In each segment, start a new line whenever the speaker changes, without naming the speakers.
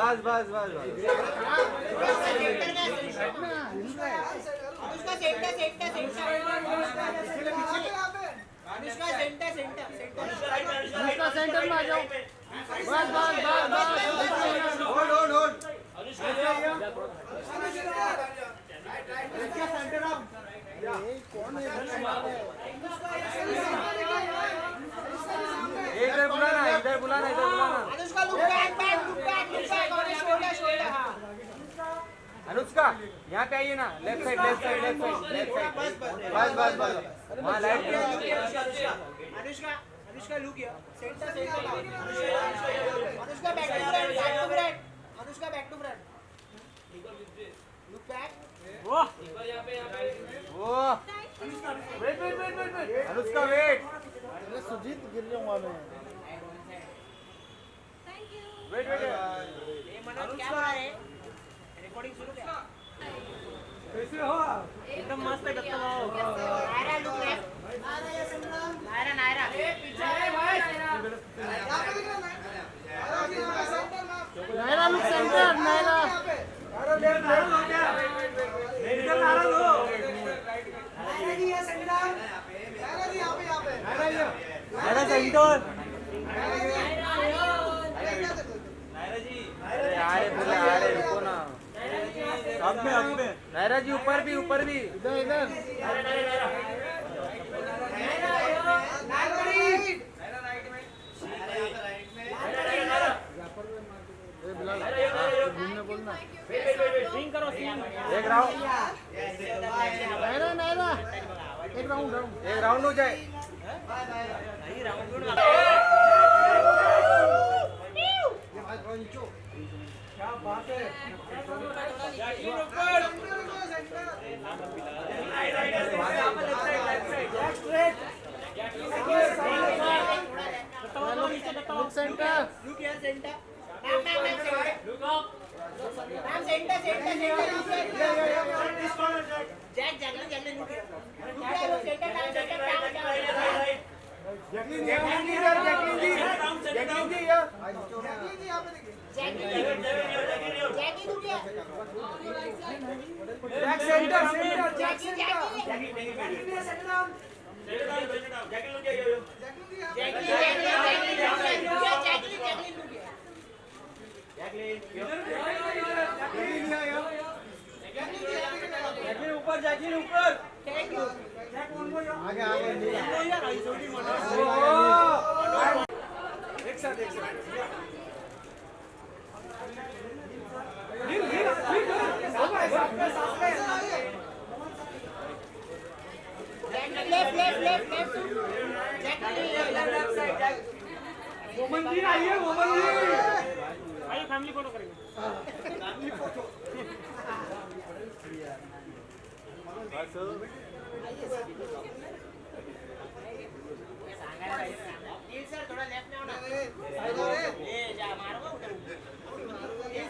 बस बस बस
Anushka centre centre centre Anushka centre centre
Anushka centre में आ जाओ। बस बस बस बस
hold hold hold
centre up. कौन है
इधर बुलाना इधर बुलाना इधर बुलाना
Anushka look back back look back और शोल्डर शोल्डर हां
अनुष्का यहाँ पे आइए ना left side left side left side बस बस बस वहाँ light
Anushka Anushka look here centre centre Anushka back to front Anushka back to front look back
वो
wait wait wait wait wait
Anushka wait
अरे सुजीत गिर जाऊंगा मैं।
वेट वेट
ये मनोज क्या बना रहे रिकॉर्डिंग शुरू क्या
कैसे हो
एकदम मस्त है गत्ता भाव।
Naira look left Naira Naira
Naira look centre Naira.
इधर नाराज हो नायरा सेंटर अरे रुको ना अब में नायरा जी ऊपर भी
इधर इधर घूमने बोलना।
स्विंग करो स्विंग
एक राउंड
नायरा नायरा एक राउंड
हो जाए क्या बात है
look centre
look here centre ma'am centre centre Jack Jacqueline Jacqueline look here centre down
Jacqueline ji यार जैकलिन जी यार
Jackie look here
Jack centre
Jackie
Jacqueline ऊपर जैकलिन ऊपर
थैंक यू
आगे आगे एक साथ
लेफ्ट
मोमन जी आइए मोमन जी
आइए फैमिली फोटो करेंगे।
सर थोड़ा लेफ्ट में आओ ना ये जा मारो उधर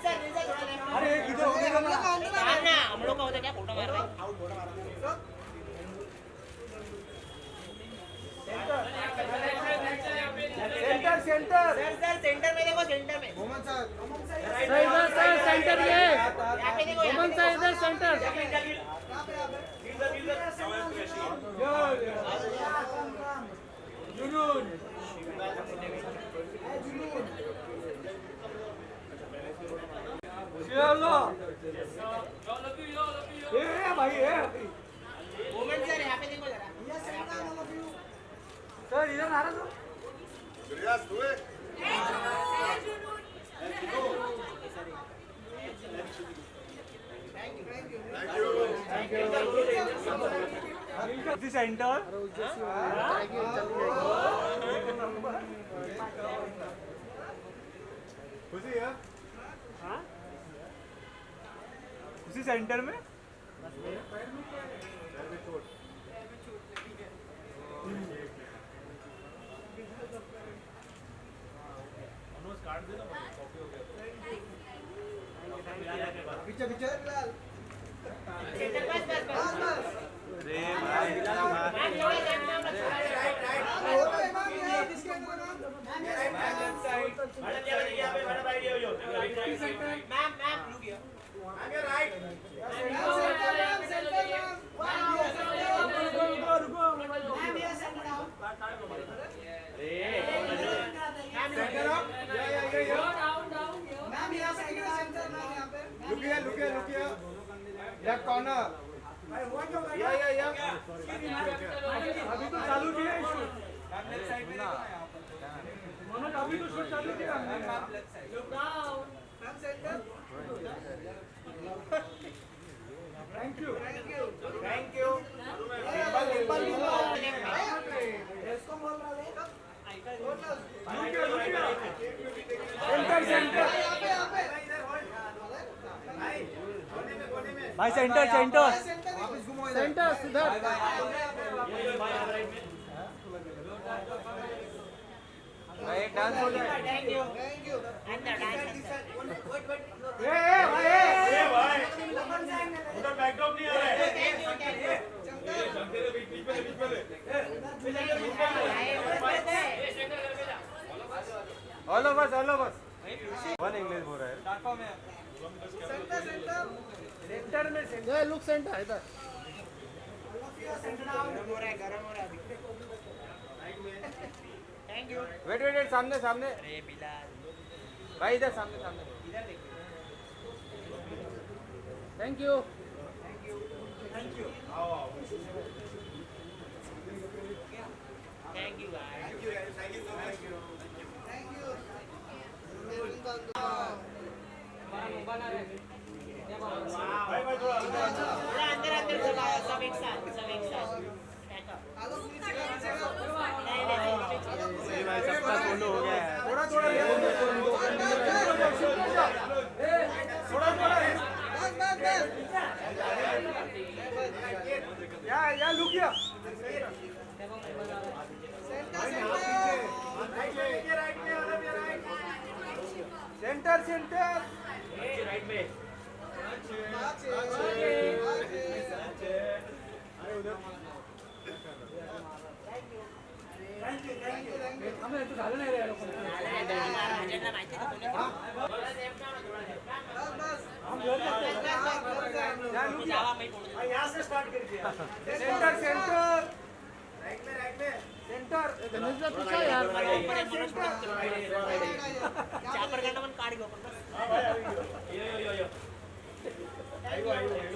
सर थोड़ा लेफ्ट में
अरे इधर उधर
ना हम लोग का होता क्या फोटो मार रहे हैं आउट फोटो मार रहे हैं
सेंटर
सर सेंटर में देखो सेंटर में
मोमन सर
इधर सर सेंटर ये
यहाँ पे देखो
कौन सा इधर सेंटर।
जुनून चलो ये भाई ये
मोमेंट सर यहाँ पे देखो जरा
सर इधर नाराज हो सेंटर उसी सेंटर में पीछे पीछे अरे भाई लेफ्ट कॉर्नर या
अभी तो चालू किया है शूट
लेफ्ट साइड में देखो ना
मनोज अभी तो शूट चालू किया
ma'am left side
ma'am centre thank you इसको बोल रहा है सेंटर
भाई सेंटर सेंटर
सेंटर सिद्धार्थ
भाई डांस हो जाए
थैंक यू
उधर बैकड्रॉप नहीं आ रहा है
all of us one English बोल रहा है
सेंटर में
ये लुक सेंटर इधर
गरम हो रहा है अभी थैंक यू
वेट सामने
अरे बिलाल
भाई इधर सामने
इधर देखो
थैंक यू
थैंक यू अंदर अंदर चला सब एक साथ
भाई सबका सोलो हो गया है
या लुक किया सेंटर
राइट में यहाँ से स्टार्ट करिए
सेंटर
गणेश भाई पीछे यार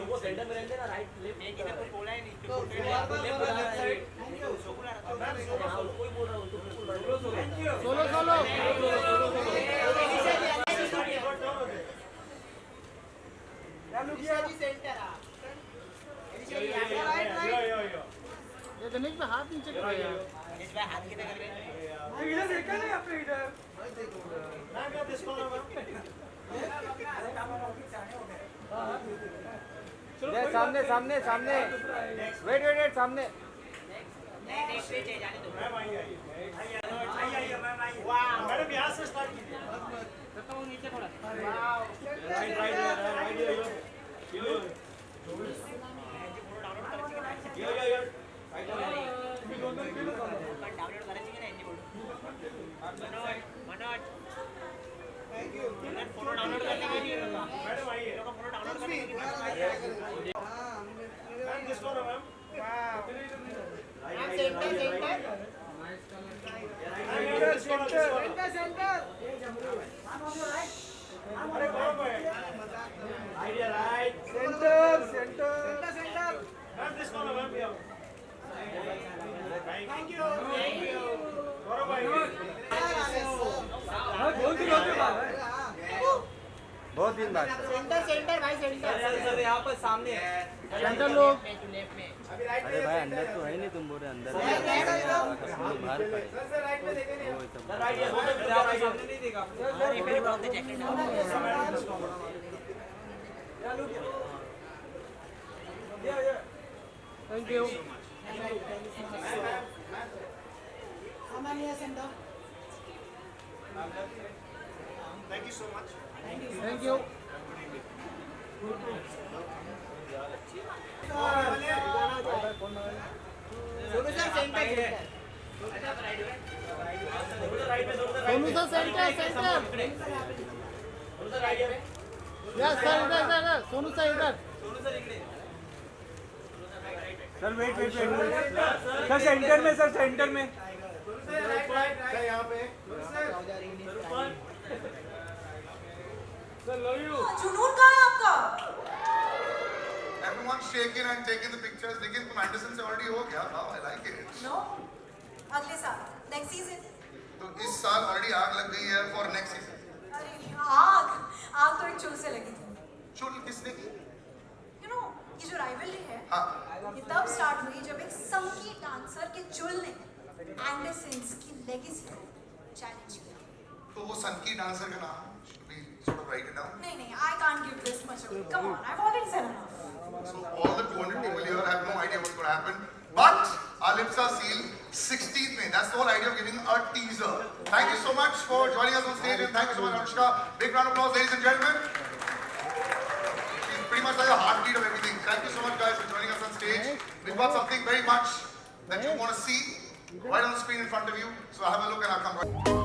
वो सेंटर में रहते ना राइट लेफ्ट कोई बोल रहा हूँ
सोलो सोलो ये गणेश भाई हाथ नीचे करो यार
इधर देखा नहीं आपने इधर
सामने वेट सामने
मैडम यहाँ से स्टार्ट कीजिए
बहुत दिन बाद
सेंटर भाई सेंटर
यहाँ पर सामने है
सेंटर लोग
अरे भाई अंदर तो है नहीं तुम बोल रहे अंदर बाहर
thank you
Thank you so much.
Thank you
Sonu sir centre
Sonu sir centre yes sir इधर सोनू सर इधर
सर वेट सर सेंटर में
यहाँ पे
जुनून कहाँ है आपका? everyone shaken and taken the pictures. लेकिन तुम एंडरसन से already हो गया. Wow, I like it.
No अगले साल नेक्स्ट सीजन.
तो इस साल already आग लग गई है for next season.
अरे आग आग तो एक चुल से लगी थी.
चुल किसने की?
यू नो ये जो राइवलरी है
हाँ.
ये तब स्टार्ट हुई जब एक संकी डांसर के चुल ने एंडरसन्स की लेगेसी को चैलेंज किया.
तो वो सनकी डांसर का नाम should we sort of write it down?
नहीं I can't give this much away. Come on I have already said enough.
So all the 200 people here have no idea what's going to happen. But our lips are sealed 16th May. That's the whole idea of giving a teaser. Thank you so much for joining us on stage and thank you so much Anushka. Big round of applause ladies and gentlemen. She's pretty much like the heartbeat of everything. Thank you so much guys for joining us on stage. We've got something very much that you want to see right on the screen in front of you. So have a look and I'll come right.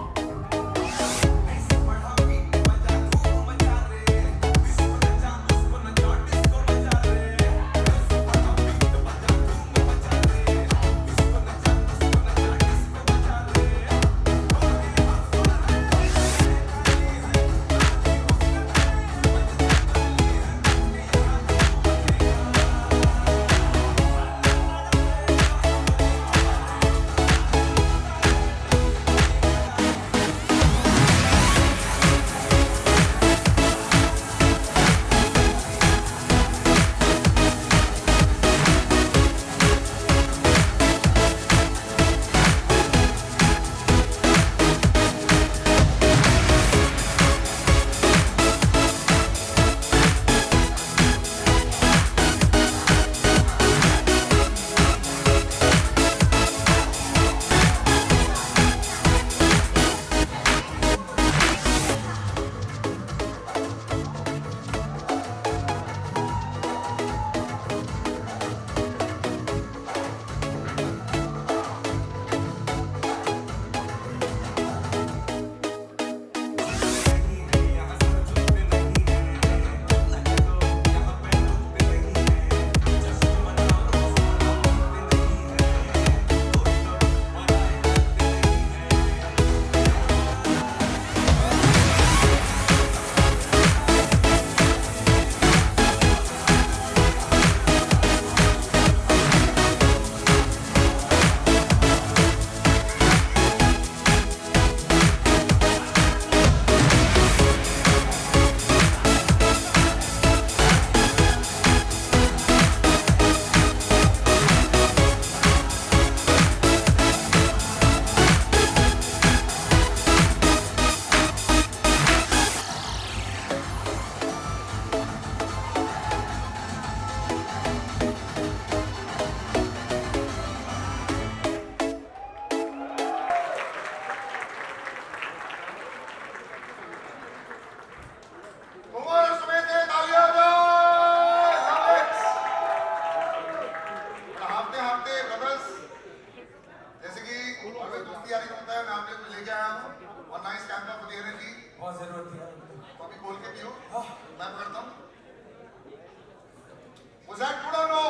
Was that good or no?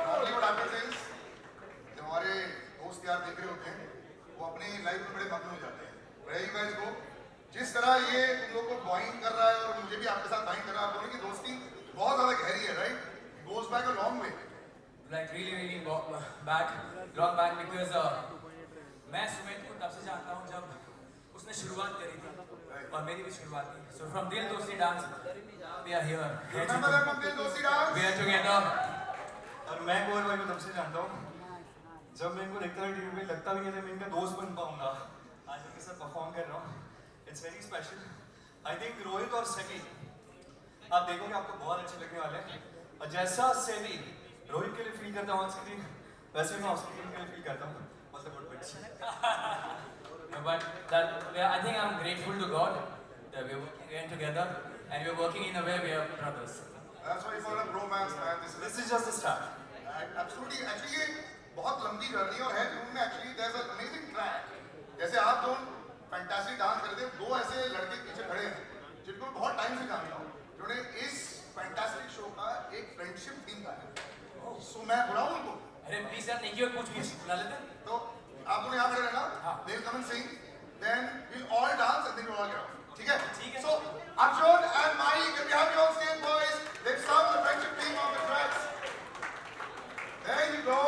Normally what happens is जब हमारे दोस्त यार देख रहे होते हैं वो अपनी लाइफ में बड़े मग्न हो जाते हैं. But you guys go, जिस तरह ये तुम लोग को ड्राइंग कर रहा है और मुझे भी आपके साथ ड्राइंग कर रहा है, आप दोनों की दोस्ती बहुत ज़्यादा गहरी है, right? It goes back a long way.
Like really long back because मैं सुमित को तब से जानता हूँ जब उसने शुरुआत करी थी और मेरी भी शुरुआत थी. So from Dil Dosti Dance, we are here.
Remember that from Dil Dosti Dance?
We are together.
और मैं गोर भाई को तब से जानता हूँ जब मैं इनको देखता था टीवी पे, लगता भी नहीं था मैं इनका दोस्त बन पाऊंगा. आज इनके साथ परफॉर्म कर रहा हूँ. It's very special. I think Rohit और सेवी आप देखोगे आपको बहुत अच्छे लगने वाले हैं. और जैसा सेवी रोहित के लिए फील करता हूँ ऑन स्क्रीन, वैसे मैं ऑफ स्क्रीन के लिए फील करता हूँ. All the good bits.
But I think I'm grateful to God that we're working together and we're working in a way we are brothers.
That's why you call it a bromance, man.
This is just the start.
Absolutely. Actually ये बहुत लंबी journey और है जुनून में. Actually there's an amazing track. जैसे आप दोनों फैंटास्टिक डांस कर रहे थे, दो ऐसे लड़के पीछे खड़े हैं जिनको बहुत टाइम से जानता हूँ, जिन्होंने इस फैंटास्टिक शो का एक फ्रेंडशिप थीम गाया. सो मैं बुलाऊं उनको?
अरे प्लीज यार नहीं क्यों कुछ बुला लेते हैं.
तो आप दोनों यहाँ खड़े रहना. They'll come and sing. Then we'll all dance and then we'll all get off. ठीक है? So Arjun and Mai, can we have you on stage, boys? They've sung the friendship theme on the tracks. There you go.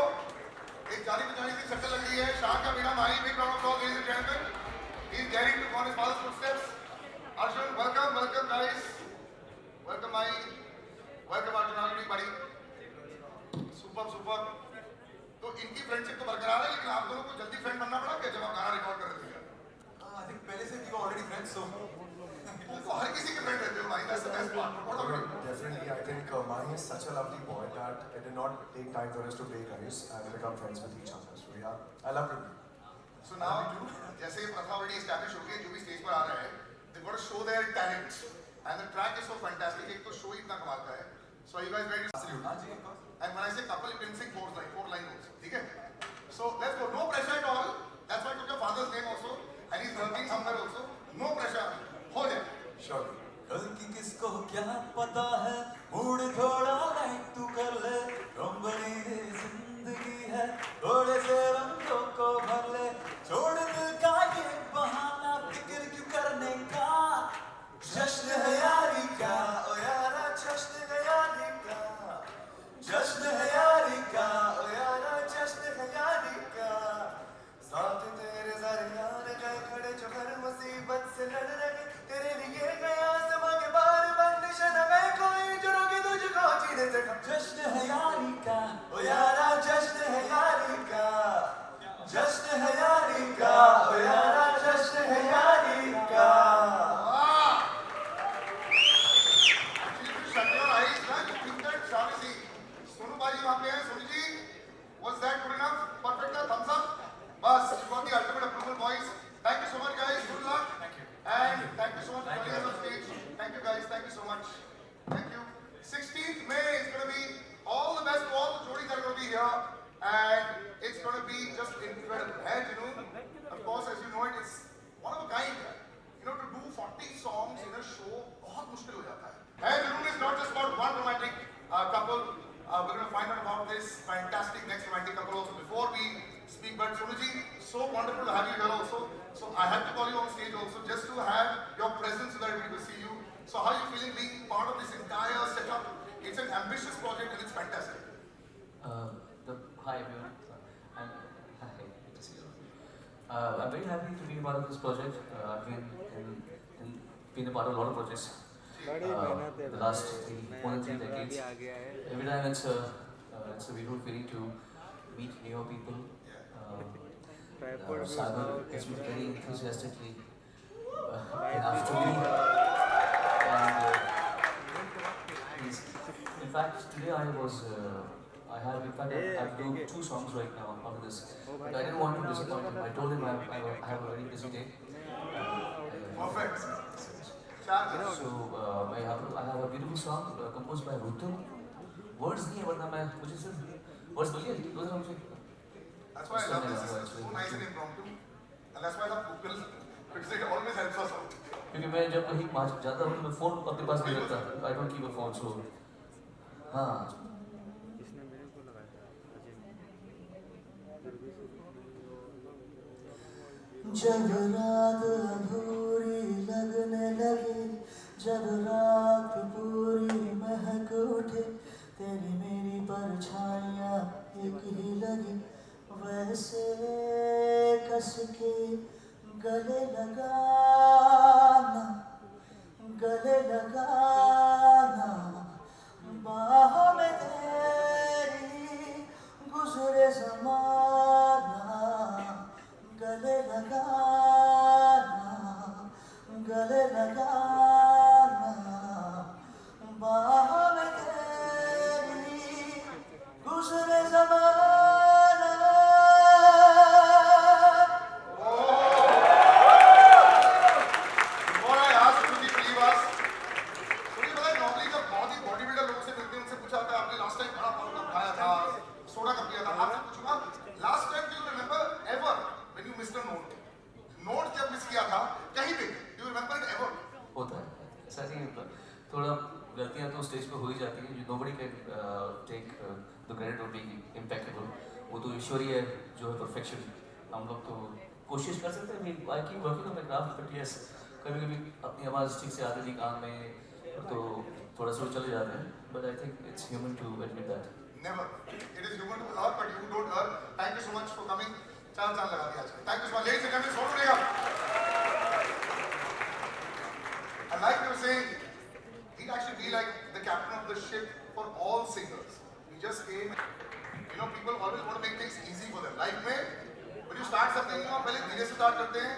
एक जानी पहचानी सी शक्ल लग रही है शाह का मीना माही. Big round of applause, ladies and gentlemen. He's getting to follow his father's footsteps. Arjun, welcome guys. Welcome Mai. Welcome Arjun. How are you doing, buddy? Superb. तो इनकी फ्रेंडशिप तो बरकरार है, लेकिन आप दोनों को जल्दी फ्रेंड बनना पड़ा क्या जब आप गाना रिकॉर्ड कर रहे थे?
I think पहले से we were already friends, so
तुम तो हर किसी के फ्रेंड रहते हो भाई. That's the best part. What about you?
Definitely, I think Mahi is such a lovely boy that it did not take time for us to break ice and become friends with each other. So yeah, I love him.
So now, जैसे ये प्रथा already established हो गई, जो भी stage पर आ रहे हैं, they've got to show their talents, and the track is so fantastic. एक तो शो इतना कमाल का है. So are you guys ready to salute?
हाँ जी, of course.
And when I say couple, you can sing four line also. ठीक है? So let's go. No pressure at all. That's why I took your father's name also, and he's working somewhere also. No pressure. हो जाए.
Sure.
कल की किसको क्या पता है, मूड थोड़ा लाइट तू कर ले, रंगली जिंदगी है, थोड़े से रंगों को भर ले, छोड़ दिल का ये बहाना, फिक्र क्यों करने का, जश्न है यारी का, ओ यारा जश्न है यारी का, जश्न है यारी का, ओ यारा जश्न है यारी का, साथ तेरे सारे यार गए खड़े जो हर मुसीबत से लड़ रहे, तेरे लिए गया समा के बार बंदिश न गए कोई जो रोके तुझको जीने से कम. जश्न है यारी का, ओ यारा जश्न है यारी का, जश्न है यारी का, ओ यारा जश्न है यारी का.
Actually, you shut your eyes, ना. You think that Shamisi, Sonu बाजी वहाँ पे हैं. Sonu ji, was that good enough? Perfect था? Thumbs up? बस, you got the ultimate approval, boys. Thank you so much, guys. Good luck.
Thank you.
And thank you so much for joining us on stage. Thank you, guys. Thank you so much. Thank you. 16th May is going to be all the best to all the jodis that are going to be here. And it's going to be just incredible. And you know, of course, as you know it, it's one of a kind. You know, to do 40 songs in a show, बहुत मुश्किल हो जाता है. And the room is not just about one romantic couple. We're going to find out about this fantastic next romantic couple also before we speak. But Sonuji, so wonderful to have you here also. So I had to call you on stage also just to have your presence so that we could see you. So how are you feeling being part of this entire setup? It's an ambitious project and it's fantastic.
Hi everyone. Good to see you. I'm very happy to be a part of this project. I've been a part of a lot of projects. The last more than 3 decades. Every time it's a beautiful feeling to meet new people. Sagar has been very enthusiastically after me. And in fact, today I have to do 2 songs right now after this. But I didn't want to disappoint him. I told him I have a very busy day.
Perfect.
So I have a beautiful song composed by Rutu. Words नहीं है वरना मैं मुझे सिर्फ words बोलिए दूसरा मुझे.
That's why I love this. It's so nice and impromptu. And that's why I love Google. Because it always helps us out.
क्योंकि मैं जब कहीं जाता हूँ मैं फोन अपने पास नहीं रखता. I don't keep a phone so हाँ.
जब रात अधूरी लगने लगे, जब रात पूरी महक उठे, तेरी मेरी परछाइयाँ एक ही लगी, वैसे कस के गले लगाना, बाहों में तेरी गुजरे ज़माना, गले लगाना, बाहों में तेरी गुजरे ज़माना.
Before I ask Suji to leave us, Suji पता है normally जब बहुत ही बॉडी बिल्डर लोगों से मिलते हैं उनसे पूछा जाता है आपने लास्ट टाइम बड़ा पाउडर खाया था, सोडा कब पिया था. आपसे पूछूंगा last time do you remember ever when you missed a note? Note जब मिस किया था कहीं पे, do you remember it ever?
होता है ऐसा नहीं होता. थोड़ा गलतियाँ तो स्टेज पे हो ही जाती हैं. Nobody can take the credit of being impeccable. वो तो ईश्वरी है जो है perfection. हम लोग तो कोशिश कर सकते हैं. I keep working on my craft, but yes, कभी कभी अपनी आवाज़ ठीक से आती थी कान में तो थोड़ा सा चले जाते हैं but I think it's human to admit that
Never. It is human to err, but you don't err. Thank you so much for coming. चांद लगा दिया आज. Thank you so much, ladies and gentlemen. Sound रहेगा. And like you were saying, he'd actually be like the captain of the ship for all singers. He just came. You know, people always want to make things easy for them. Life में, when you start something, आप पहले धीरे से start करते हैं.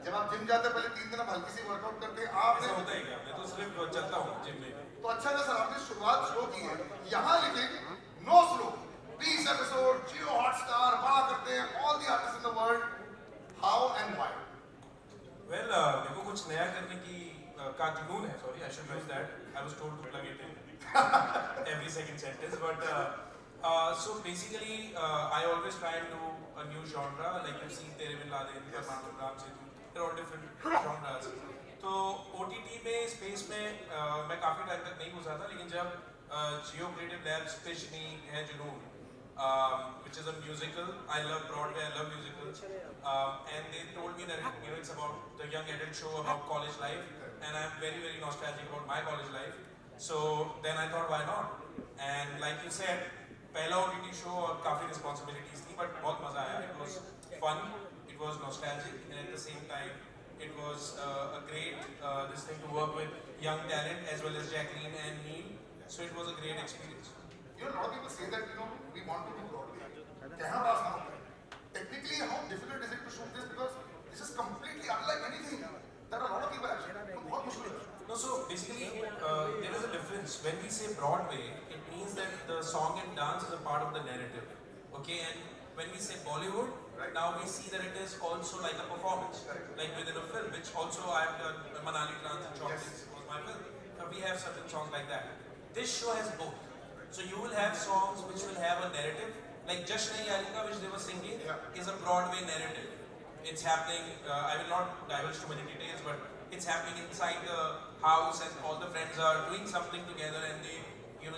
जब आप gym जाते हैं पहले 3 दिन आप हल्की सी वर्कआउट करते हैं. आपने
ऐसा होता है क्या? मैं तो सिर्फ चलता हूँ जिम में.
तो अच्छा है सर आपने शुरुआत शो की है. यहाँ लेकिन no slow 20 episode Jio Hotstar बड़ा करते हैं all the artist in the world. How and why?
Well मेरे को कुछ नया करने की का जुनून है. Sorry I should use that. I was told to plug it in every second sentence, but so basically I always try and do a new genre, like you've seen Tere Bin Laden, Karnataka Ram Setu, they're all different genres. तो OTT में space में मैं काफ़ी time तक नहीं घुसा था, लेकिन जब जियो क्रिएटिव लैब्स पिच मी है जुनून, which is a musical. I love Broadway, I love musicals, and they told me that it's about the young adult show about college life, and I'm very very nostalgic about my college life. So then I thought, why not? And like you said, पहला OTT show और काफ़ी responsibilities थी, but बहुत मजा आया. It was fun, it was nostalgic, and at the same time, it was a great this thing to work with young talent as well as Jacqueline and me. So it was a great experience.
You know, a lot of people say that, you know, we want to do Broadway. कहना बड़ा आसान होता है. Technically, how difficult is it to shoot this? Because this is completely unlike anything that a lot of people actually. तो बहुत मुश्किल है.
No, so basically there is a difference. When we say Broadway, it means that the song and dance is a part of the narrative. Okay, and when we say Bollywood, now we see that it is also like a performance, like within a film, which also I've done. Manali Transit Chocolates was my film. We have certain songs like that. This show has both. So you will have songs which will have a narrative, like Jash Nahi Alika, which they were singing, is a Broadway narrative. It's happening. I will not divulge too many details, but it's happening inside the house, and all the friends are doing something together, and they,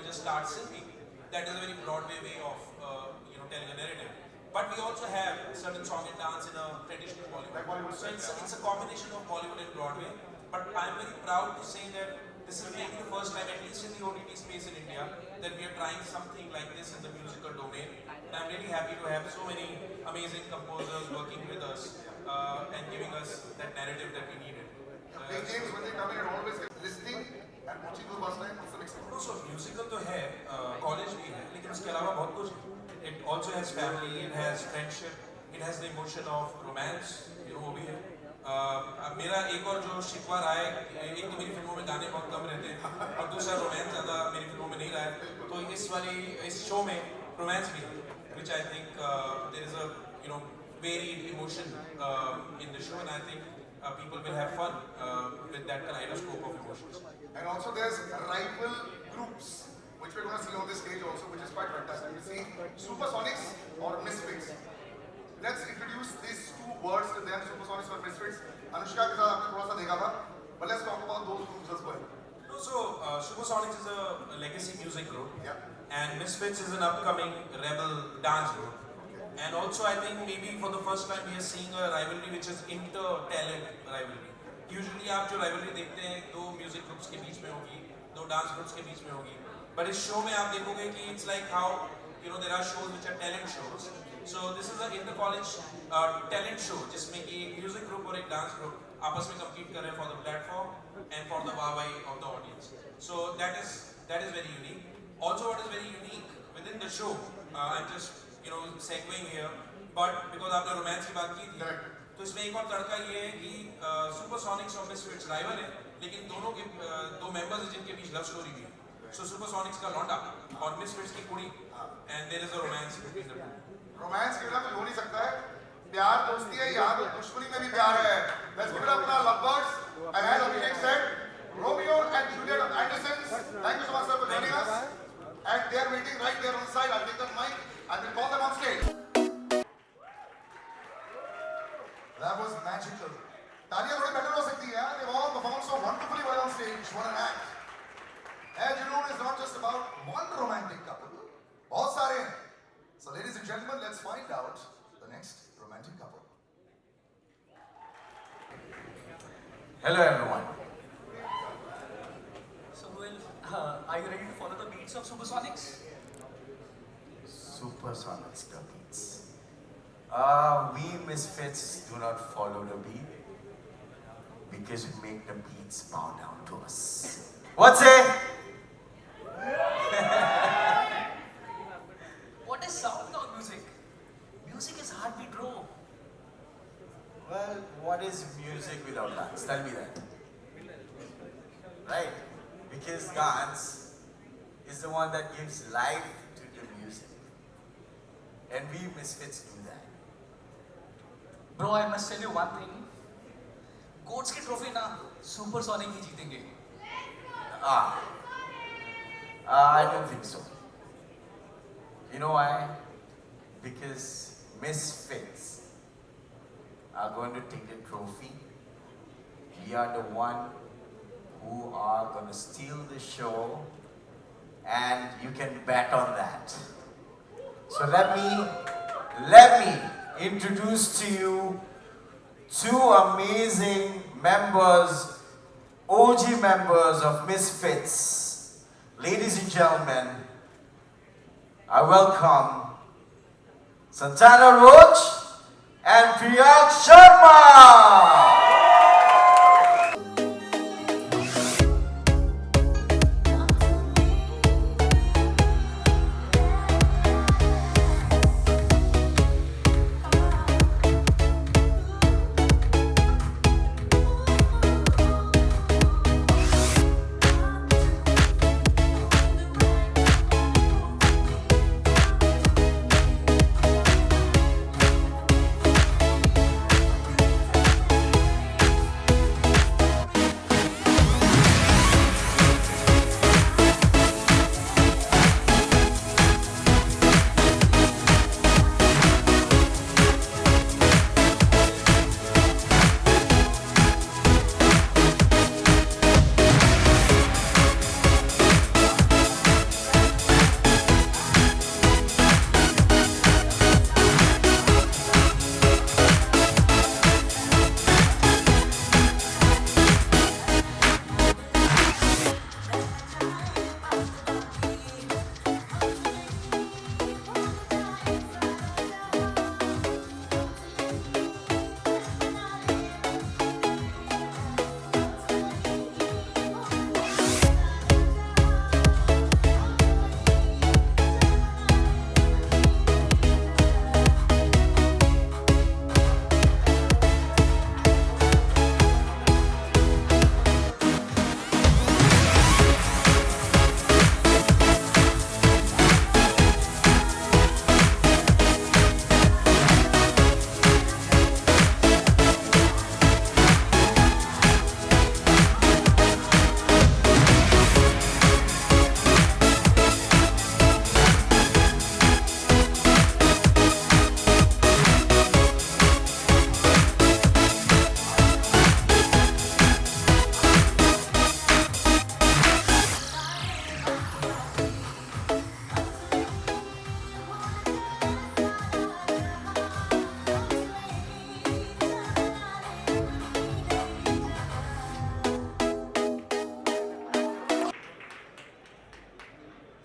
just start singing. That is a very Broadway way of, telling a narrative. But we also have certain song and dance in a traditional Bollywood. So it's a combination of Bollywood and Broadway. But I'm very proud to say that this is maybe the first time, at least in the OTT space in India, that we are trying something like this in the musical domain. And I'm really happy to have so many amazing composers working with us and giving us that narrative that we needed.
Big games when they come in, always listening and watching the first time. What's the next one?
No, so musical तो है, college भी है, लेकिन उसके अलावा बहुत कुछ. It also has family, it has friendship, it has the emotion of romance, वो भी है. मेरा एक और जो शिकवा रहा है, एक तो मेरी फिल्मों में गाने बहुत कम रहते हैं, और दूसरा रोमांस ज़्यादा मेरी फिल्मों में नहीं रहा है. तो इस शो में रोमांस भी है, which I think there is a varied emotion in the show, and I think people will have fun with that kaleidoscope of emotions.
And also there's rival groups, which we're going to see on this stage also, which is quite fantastic. We see Supersonics or Misfits. Let's introduce these two words to them, Supersonics or Misfits. Anushka के साथ आपने थोड़ा सा देखा था, but let's talk about those groups as well.
No, so Supersonics is a legacy music group,
Yeah.
and Misfits is an upcoming rebel dance group. And also I think maybe for the first time we are seeing a rivalry which is inter-talent rivalry. Usually आप जो rivalry देखते हैं दो music groups के बीच में होगी, दो dance groups के बीच में होगी. But इस show में आप देखोगे कि it's like how there are shows which are talent shows. So this is an inter-college talent show जिसमें कि एक music group और एक dance group आपस में compete कर रहे हैं for the platform and for the वाहवाही of the audience. So that is very unique. Also what is very unique within the show, I'm just segueing here, but because आपने romance की बात की थी, तो इसमें एक और तड़का ये है कि सुपरसोनिक्स और मिसफिट्स राइवल है, लेकिन दोनों के दो मेंबर्स हैं जिनके बीच लव स्टोरी भी है. सो सुपरसोनिक्स का लौंडा और मिसफिट्स की कुड़ी, and there is a romance between the two.
Romance के बिना कुछ हो नहीं सकता है. प्यार दोस्ती है, यहाँ तो दुश्मनी में भी प्यार है. Let's give it up for our lovebirds. And as Abhishek said, Romeo and Juliet of Andersons. Thank you so much sir for joining us. And they are waiting right there on the side. I'll take that mic and we'll call them on stage. That was magical. तालियां थोड़ी better हो सकती है. They've all performed so wonderfully well on stage. What an act. And Junoon is not just about one romantic couple. बहुत सारे हैं. So ladies and gentlemen, let's find out the next romantic couple.
Hello everyone.
So, Rohil, are you ready to follow the beats of Supersonics?
Supersonics the beats. We misfits do not follow the beat because we make the beats bow down to us. What's it?
What is sound without music? Music is heartbeat, bro.
Well, what is music without dance? Tell me that. Right? Because dance is the one that gives life to the music. And we misfits do that.
Bro, I must tell you one thing. Goats की trophy ना Supersonic ही जीतेंगे.
I don't think so. You know why? Because misfits are going to take the trophy. We are the one who are going to steal the show, and you can bet on that. So let me introduce to you two amazing members, OG members of Misfits. Ladies and gentlemen, I welcome Santana Roach and Priyank Sharma.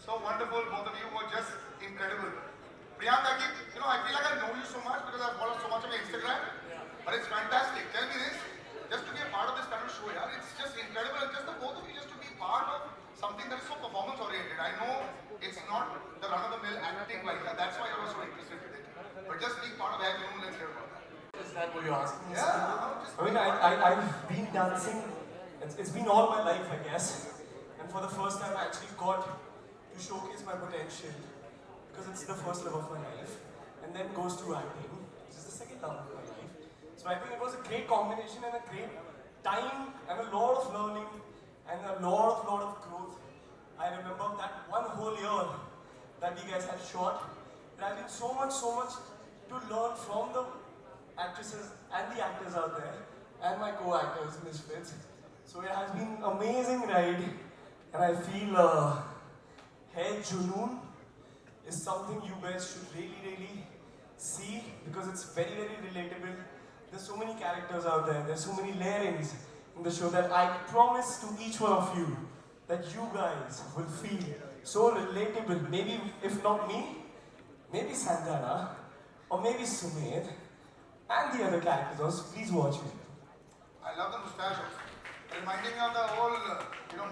So wonderful, both of you were just incredible. Priyanka, I feel like I know you so much because I've followed so much of your Instagram. But it's fantastic. Tell me this, just to be a part of this kind of show, yeah, it's just incredible. And just the both of you just to be part of something that is so performance oriented. I know it's not the run-of-the-mill acting like that. That's why you're so interested in it. But just being part of that, let's hear about that.
Is that what you're asking?
Yeah.
I mean, I've been dancing. It's been all my life, I guess. And for the first time, I actually got to showcase my potential because it's the first love of my life, and then goes to acting, which is the second love of my life. So I think it was a great combination and a great time and a lot of learning and a lot of growth. I remember that one whole year that you guys had shot. There has been so much to learn from the actresses and the actors out there and my co-actors, Misfits. So it has been an amazing ride, and I feel Hai Junoon is something you guys should really see because it's very relatable. There's so many characters out there, there's so many layerings,
in the show that I promise to each one of you that you guys will feel so relatable. Maybe, if not me, maybe Santana, or maybe Sumit, and the other characters also. Please watch it.
I love the mustache. Reminding me of the whole,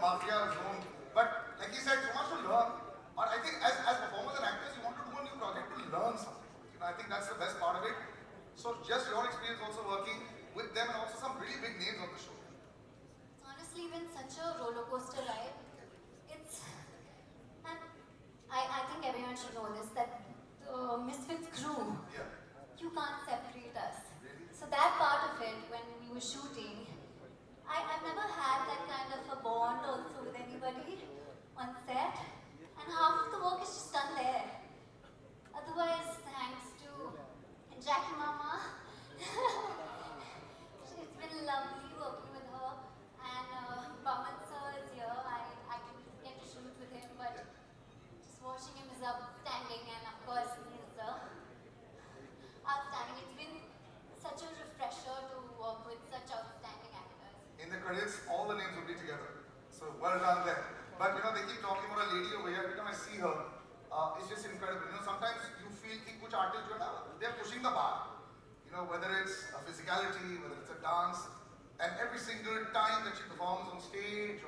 mafia zone. But like he said, so much to learn. But I think as performers and actors, you want to do a new project to learn something. I think that's the best part of it. So just your experience also working with them and also some really big names on the show.
It's honestly been such a roller coaster ride. And I think everyone should know this, that the Misfits crew, you can't separate us. So that part of it, when we were shooting, I've never had that kind of a bond also with anybody on set. And half of the work is just done there. Otherwise, thanks to Jackie Mama, it's been lovely working with her. And Baman sir is here. I didn't get to shoot with him, but just watching him is outstanding. And of course, he's outstanding. It's been such a refresher to work with such outstanding actors.
In the credits, all the names will be together. So well done there. But they keep talking about a lady over here. Every time I see her, it's just incredible. Sometimes you feel कि कुछ artists they're pushing the bar. Whether it's a physicality, whether it's a dance, and every single time that she performs on stage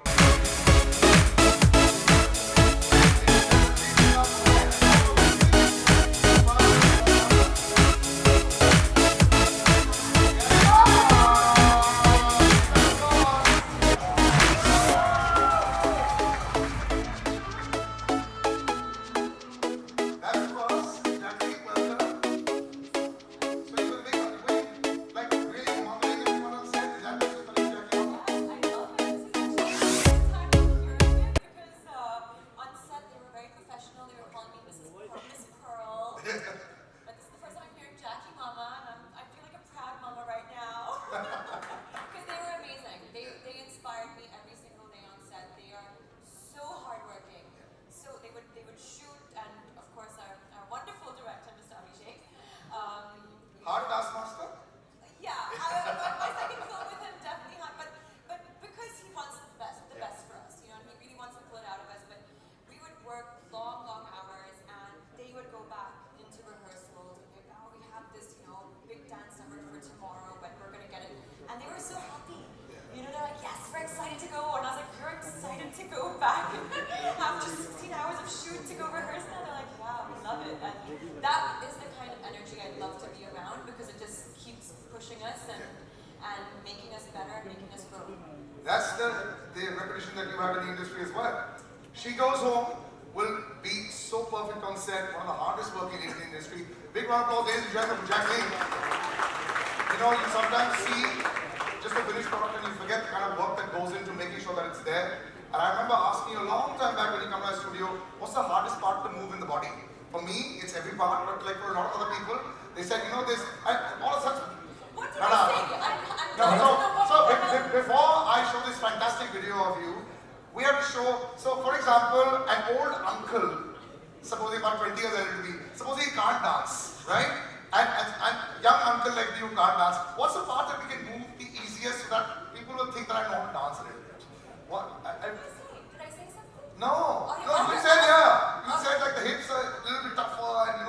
That's the reputation that you have in the industry as well. She Goes Home will be so perfect on set, one of the hardest working in the industry. Big round of applause, ladies and gentlemen, for Jacqueline. You sometimes see just a finished product and you forget the kind of work that goes into making sure that it's there. And I remember asking you a long time back when you come to my studio, what's the hardest part to move in the body? For me, it's every part, but like for a lot of other people, they said, this, all of such.
What did I say?
Before I show this fantastic video of you, we have to show, so for example, an old uncle, suppose about 20 years older than me, suppose he can't dance, right? And young uncle like you can't dance. What's the part that we can move the easiest so that people will think that I know how to dance a little bit? What?
Did I say something?
No, you said You said like the hips are a little bit tougher and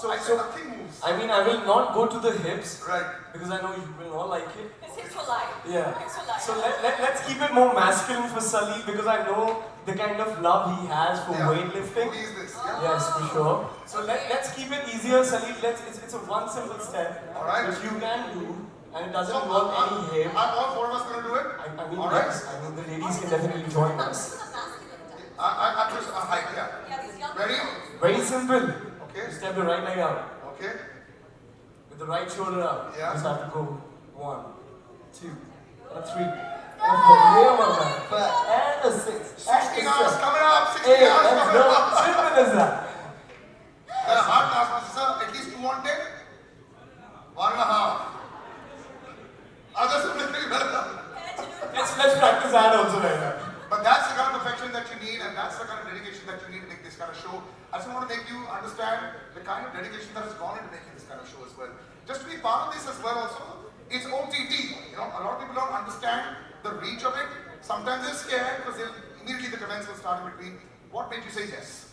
I said nothing moves.
I mean, I will not go to the hips.
Right.
Because I know you will not like it.
His hips were light.
Yeah.
Hips were light.
So let's keep it more masculine for Sully because I know the kind of love he has for weightlifting.
Who is this?
Yes, for sure. So let's keep it easier, Sully. It's a one simple step which you can do and it doesn't involve any hip.
Are all four of us going to do it?
I mean, yes. I mean, the ladies can definitely join us.
I'm just a height, Ready?
Very simple.
Okay.
You step the right leg out.
Okay.
With the right shoulder up.
Yeah.
You just have to go 1, 2, 3. And a 6.
16 hours coming up. 16
Hey,
hours
let's
coming
go.
up.
Simple as that.
The hard task was, sir, at least 2 on 10. 1.5. Others will be better.
Let's practice that also right now.
But that's the kind of perfection that you need, and that's the kind of dedication that you need to make this kind of show. I just want to make you understand the kind of dedication that has gone into making this kind of show as well. Just to be part of this as well also, it's OTT. A lot of people don't understand the reach of it. Sometimes they're scared because immediately the comments will start in between. What made you say yes?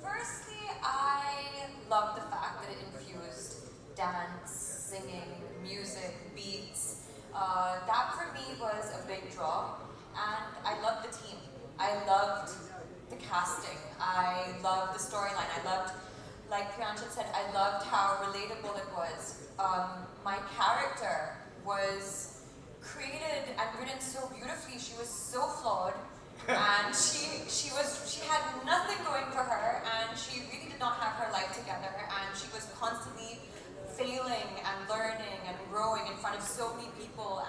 Firstly, I love the fact that it infused dance, singing, music, beats. That for me was a big draw, and I loved the team. I loved the casting. I loved the storyline. I loved, like Priyanshu said, I loved how relatable it was. My character was created and written so beautifully. She was so flawed, and she had nothing going for her, and she really did not have her life together, and she was constantly failing and learning and growing in front of so many people,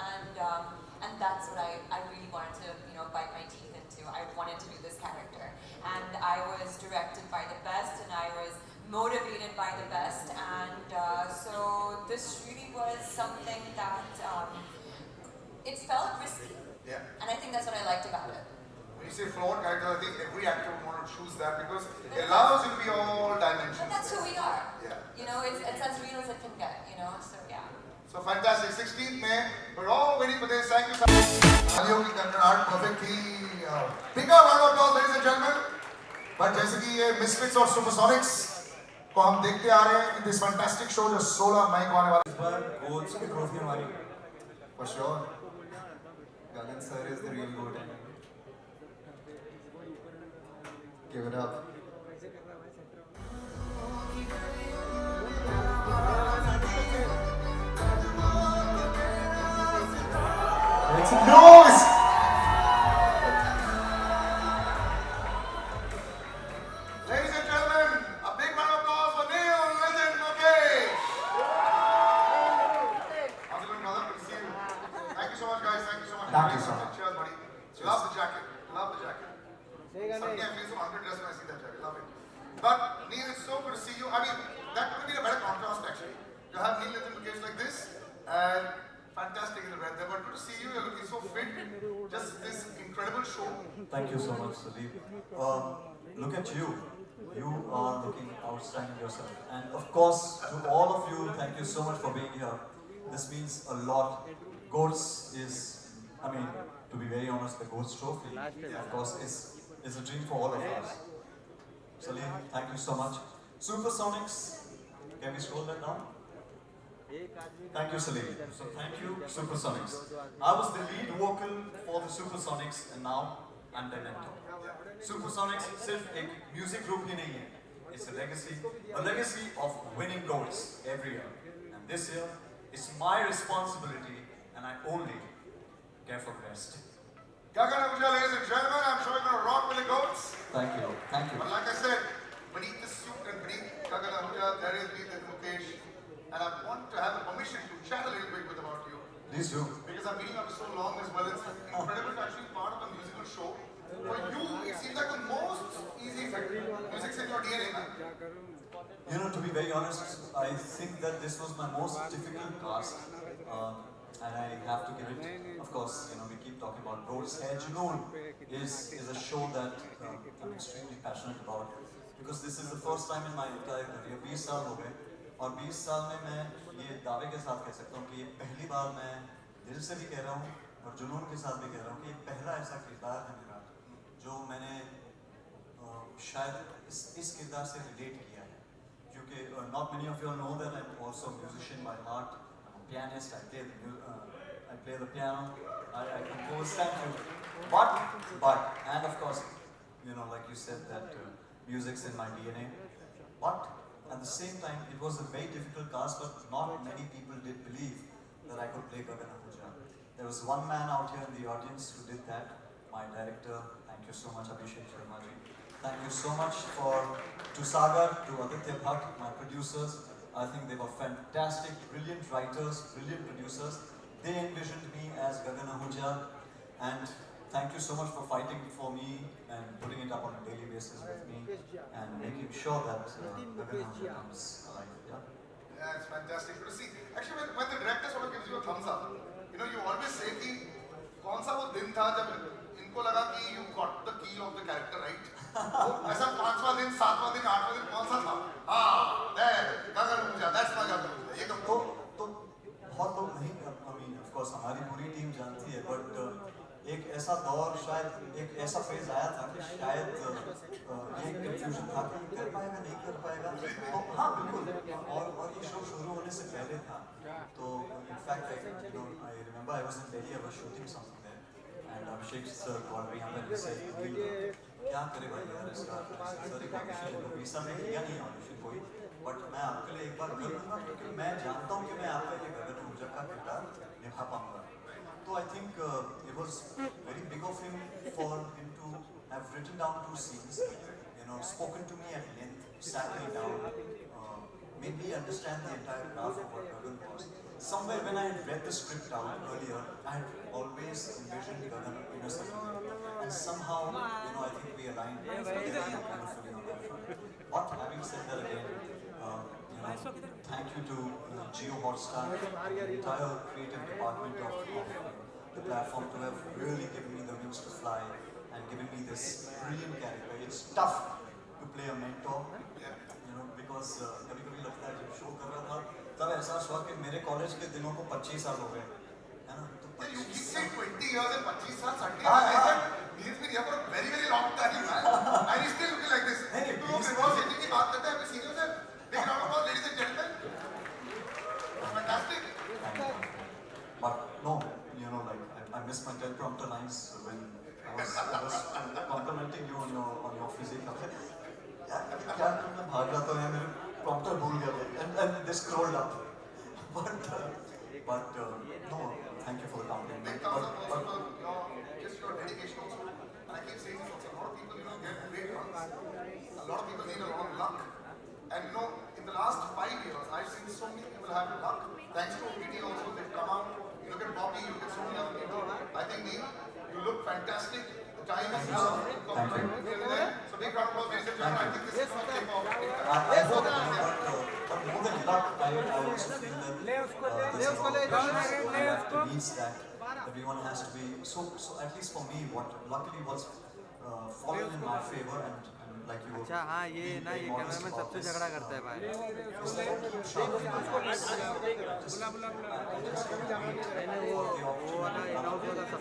and that's what I really wanted to bite my teeth into. I wanted to do this character, and I was directed by the best, and I was motivated by the best, and so this really was something that it felt risky, and I think that's what I liked about it.
When you say flawed character, I think every actor would want to choose that because it allows you to be all dimensions.
But that's who we are.
Yeah.
It's as real as it can get, so yeah.
So fantastic. 16th May, we're all waiting for this. Thank you so much. तालियों की गड़गड़ाहट perfect थी. Big round of applause, ladies and gentlemen. But जैसे कि ये Misfits और Supersonics को हम देखते आ रहे हैं in this fantastic show जो 16 मई को आने वाला है.
इस बार गोल्स की ट्रॉफी हमारी. For sure. Gagan sir is the real goat. Give it up. It's noise!
Ladies and gentlemen, a big round of applause for Neil Legend Mukesh. How's it going, brother? Good to see you. Thank you so much, guys. Thank you so much.
Thank you so much.
Cheers, buddy. Love the jacket. Love the jacket. Suddenly I feel so underdressed when I see that jacket. Love it. But Neil, it's so good to see you. I mean, that could have been a better contrast actually. To have Neil Legend Mukesh like this and fantastic in the red there. But good to see you. You're looking so fit. Just this incredible show.
Thank you so much, Sudeep. Look at you. You are looking outstanding yourself. And of course, to all of you, thank you so much for being here. This means a lot. GOATS is, to be very honest, the GOATS trophy, of course, is a dream for all of us. Salim, thank you so much. Supersonics, can we scroll that down? Thank you, Salim. So thank you, Supersonics. I was the lead vocal for the Supersonics, and now I'm the mentor. Supersonics सिर्फ एक music group ही नहीं है. It's a legacy of winning goals every year. And this year, it's my responsibility, and I only care for the best.
Gagan Ahuja, ladies and gentlemen, I'm sure you're going to rock with the GOATs.
Thank you. Thank you.
But like I said, beneath the suit and beneath Gagan Ahuja, there is Neil Mukesh. And I want to have the permission to chat a little bit with about you.
Please do.
Because I've been here for so long as well. It's incredible to actually be part of a musical show. For you, it seems like the most easy fit. Music's in your DNA, man.
To be very honest, I think that this was my most difficult task. And I have to give it, of course, we keep talking about GOATS. Hai Junoon is a show that I'm extremely passionate about. Because this is the first time in my entire career, 20 साल हो गए, और 20 साल में मैं ये दावे के साथ कह सकता हूँ कि ये पहली बार मैं दिल से भी कह रहा हूँ और जुनून के साथ भी कह रहा हूँ कि ये पहला ऐसा किरदार है मेरा जो मैंने शायद इस किरदार से रिलेट किया है, क्योंकि not many of you all know that I'm also a musician by heart. I'm a pianist. I play the piano. I compose. Thank you. But and of course, like you said that music's in my DNA. But at the same time, it was a very difficult task, but not many people did believe that I could play Gagan Ahuja. There was one man out here in the audience who did that, my director. Thank you so much, Abhishek Sharmaji. Thank you so much to Sagar, to Aditya Bhatt, my producers. I think they were fantastic, brilliant writers, brilliant producers. They envisioned me as Gagan Ahuja, and thank you so much for fighting for me and putting it up on a daily basis with me and making sure that Gagan Ahuja comes alive.
Yeah, it's fantastic to see. Actually, when the director sort of gives you a thumbs up, you always say कि कौन सा वो दिन था जब इनको लगा कि you got the key of the character right. ऐसा 5वां दिन, 7वां दिन, 8वां दिन कौन सा था? there, Gagan Ahuja, that's my Gagan Ahuja. ये
तो बहुत लोग नहीं, of course हमारी ऐसा दौर शायद एक ऐसा फेज आया था कि शायद ये कंफ्यूजन था कि कर पाएगा नहीं कर पाएगा। तो हाँ बिल्कुल, और ये शो शुरू होने से पहले था। तो in fact I remember I was in Delhi, I was shooting something there and Abhishek sir called me and he said क्या करे भाई यार, इसका सर एक ऑडिशन है, वीसा में लिया नहीं ऑडिशन कोई, बट मैं आपके लिए एक बार कर दूंगा क्योंकि मैं जानता हूँ कि मैं आपके लिए गगन ऊर्जा का किरदार निभा पाऊंगा। So I think it was very big of him for him to have written down 2 scenes, spoken to me at length, sat me down, made me understand the entire craft of what Gagan was. Somewhere when I had read the script out earlier, I had always envisioned Gagan in a certain way, and somehow, I think we aligned very wonderfully on that front. But having said that again, thank you to Jio Hotstar, the entire creative department of the platform to have really given me the wings to fly and given me this brilliant character. It's tough to play a mentor, because कभी-कभी लगता है जब show कर रहा था तब एहसास हुआ कि मेरे कॉलेज के दिनों को 25 साल हो गए, है ना? तो
You keep saying 20 years and 25 साल Sunday. I said he's been here for a very very long time, man. And he's still looking like this. तो लोग रिवर्स एजिंग की बात करते हैं अपने सीनियर से. Big round of applause, ladies and gentlemen. Fantastic.
But no, I missed my teleprompter lines when I was complimenting you on your physique. क्या तुमने भाग रहा था मेरे prompter भूल गया and they scrolled up. But no, thank you for the compliment.
Big thumbs up also for your dedication also. And I keep saying this also. A lot of people get great runs. A lot of people need a lot of luck. And in the last 5 years, I've seen so many people have luck. Thanks to VT also, they've come out. You look at Bobby, you look at so many other people. I think Neil, you look fantastic. The time is now.
Thank you.
So big round of applause, ladies and gentlemen. I think this is going to take off.
I hope, but more than luck, I also feel that there's a lot of needs that everyone has to be. So at least for me, luckily what's fallen in my favor and like you.
अच्छा हाँ ये ना ये cameraman सबसे झगड़ा करता है भाई। वो ना इनाउंस वाला सब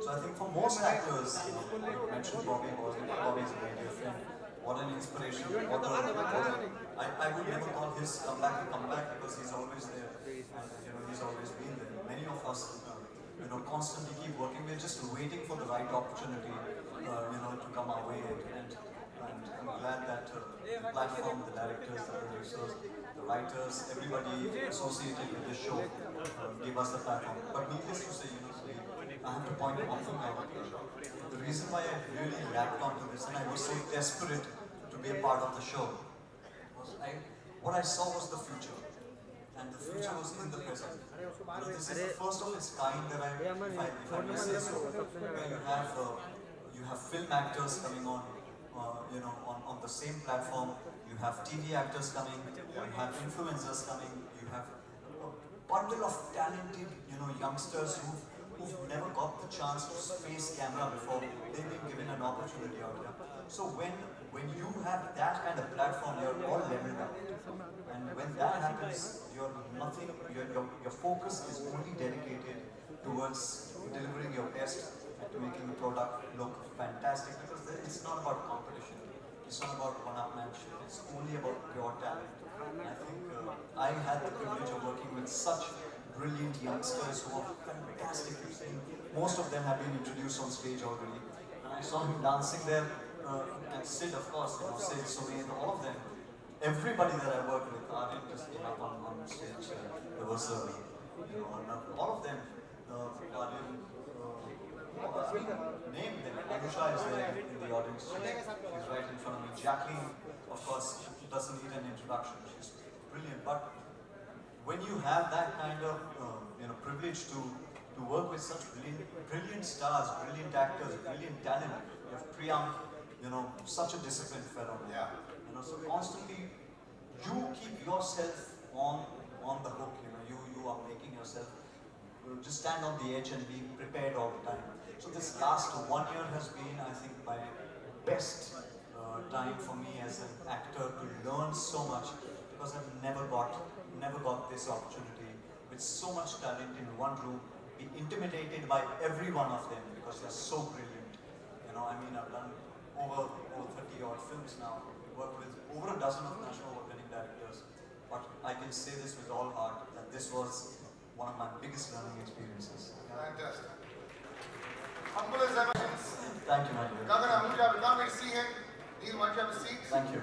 So I think for most actors, you mentioned Bobby Bosnick. Bobby's a very dear friend. What an inspiration! I would never call his comeback because he's always there, and he's always been there. Many of us, constantly keep working. We're just waiting for the right opportunity, to come our way, and I'm glad that the platform, the directors, the producers, the writers, everybody associated with this show gave us the platform. But needless to say, I have to point one thing out. The reason why I really lapped onto this and I was so desperate to be a part of the show was what I saw was the future. And the future was in the present. This is the first of its kind that if I may say so, where you have film actors coming on the same platform, you have TV actors coming, you have influencers coming, you have a bundle of talented, youngsters who've never got the chance to face camera before. They've been given an opportunity out here. So when you have that kind of platform, you're all leveled up. And when that happens, your focus is only dedicated towards delivering your best and to making the product look fantastic, because it's not about competition, it's not about one-upmanship, it's only about pure talent. And I think I had the privilege of working with such brilliant youngsters who are fantastic. Most of them have been introduced on stage already. And I saw him dancing there, and Sid, of course, Sid, Sumit, all of them. Everybody that I worked with, Arvind just came up on stage. There was, all of them, Arvind, name them. Anusha is there in the audience. She's right in front of me. Jacqueline, of course, doesn't need an introduction. She's brilliant. But when you have that kind of privilege to work with such brilliant stars, brilliant actors, brilliant talent, you have Priyank, such a disciplined fellow.
Yeah.
So constantly you keep yourself on the hook. You are making yourself just stand on the edge and be prepared all the time. So this last 1 year has been, I think, my best time for me as an actor to learn so much, because I've never got this opportunity with with so much talent in one room, be intimidated by every one of them because they're so brilliant. You know, I mean, I've done over 30 odd films now, worked with over a dozen of national award-winning directors. But I can say this with all heart that this was one of my biggest learning experiences.
Fantastic. Humble as ever.
Thank you, my dear.
Gagan Ahuja, we can't wait to see him. Neil, why don't you have a seat?
Thank you.